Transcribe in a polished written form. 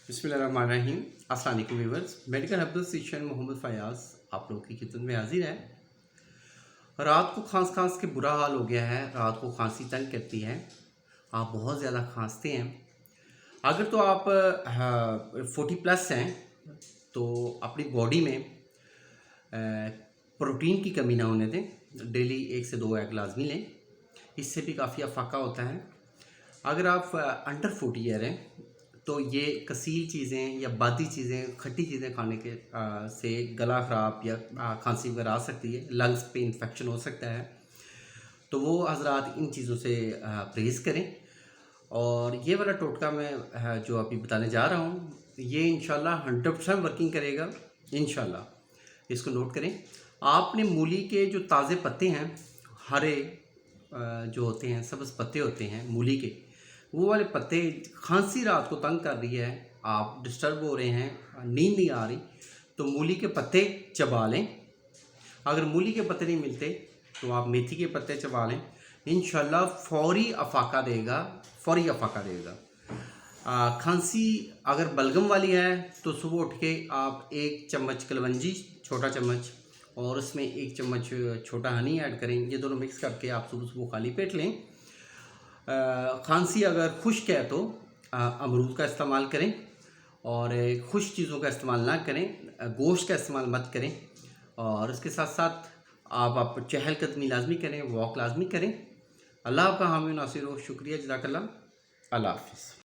बिस्मिल्लाहिर्रहमानिर्रहीम। अस्सलाम वालेकुम व्यूअर्स। मेडिकल हब्बल मोहम्मद फ़याज़ आप लोगों की खिदमत में हाजिर है। रात को खांस के बुरा हाल हो गया है। रात को खांसी तंग करती है, आप बहुत ज़्यादा खांसते हैं। अगर तो आप 40+ हैं तो अपनी बॉडी में प्रोटीन की कमी ना होने दें। डेली 1 से 2 एग लाजमी लें, इससे भी काफ़ी अफाका होता है। अगर आप अंडर 40 ईयर हैं तो ये कसील चीज़ें या बादी चीज़ें, खट्टी चीज़ें खाने के से गला ख़राब या खांसी वगैरह आ सकती है, लंग्स पे इन्फेक्शन हो सकता है। तो वो हज़रात इन चीज़ों से परहेज़ करें। और ये वाला टोटका मैं जो अभी बताने जा रहा हूँ, ये इंशाल्लाह 100% वर्किंग करेगा इंशाल्लाह। इसको नोट करें। आपने मूली के जो ताज़े पत्ते हैं, हरे जो होते हैं, सब्ज़ पत्ते होते हैं मूली के, वो वाले पत्ते, खांसी रात को तंग कर रही है, आप डिस्टर्ब हो रहे हैं, नींद नहीं आ रही, तो मूली के पत्ते चबा लें। अगर मूली के पत्ते नहीं मिलते तो आप मेथी के पत्ते चबा लें। इंशाल्लाह फौरी अफाका देगा, फौरी अफाका देगा। खांसी अगर बलगम वाली है तो सुबह उठ के आप 1 चम्मच कलवंजी, छोटा चम्मच, और उसमें 1 चम्मच छोटा हनी ऐड करें। ये दोनों मिक्स करके आप सुबह सुबह खाली पेट लें। खांसी अगर खुश्क है तो अमरूद का इस्तेमाल करें, और खुश्क चीज़ों का इस्तेमाल ना करें, गोश्त का इस्तेमाल मत करें। और उसके साथ साथ आप चहलकदमी लाजमी करें, वॉक लाजमी करें। अल्लाह आपका हामी नासिर हो। शुक्रिया, जज़ाकल्लाह। अल्लाह हाफ़िज़।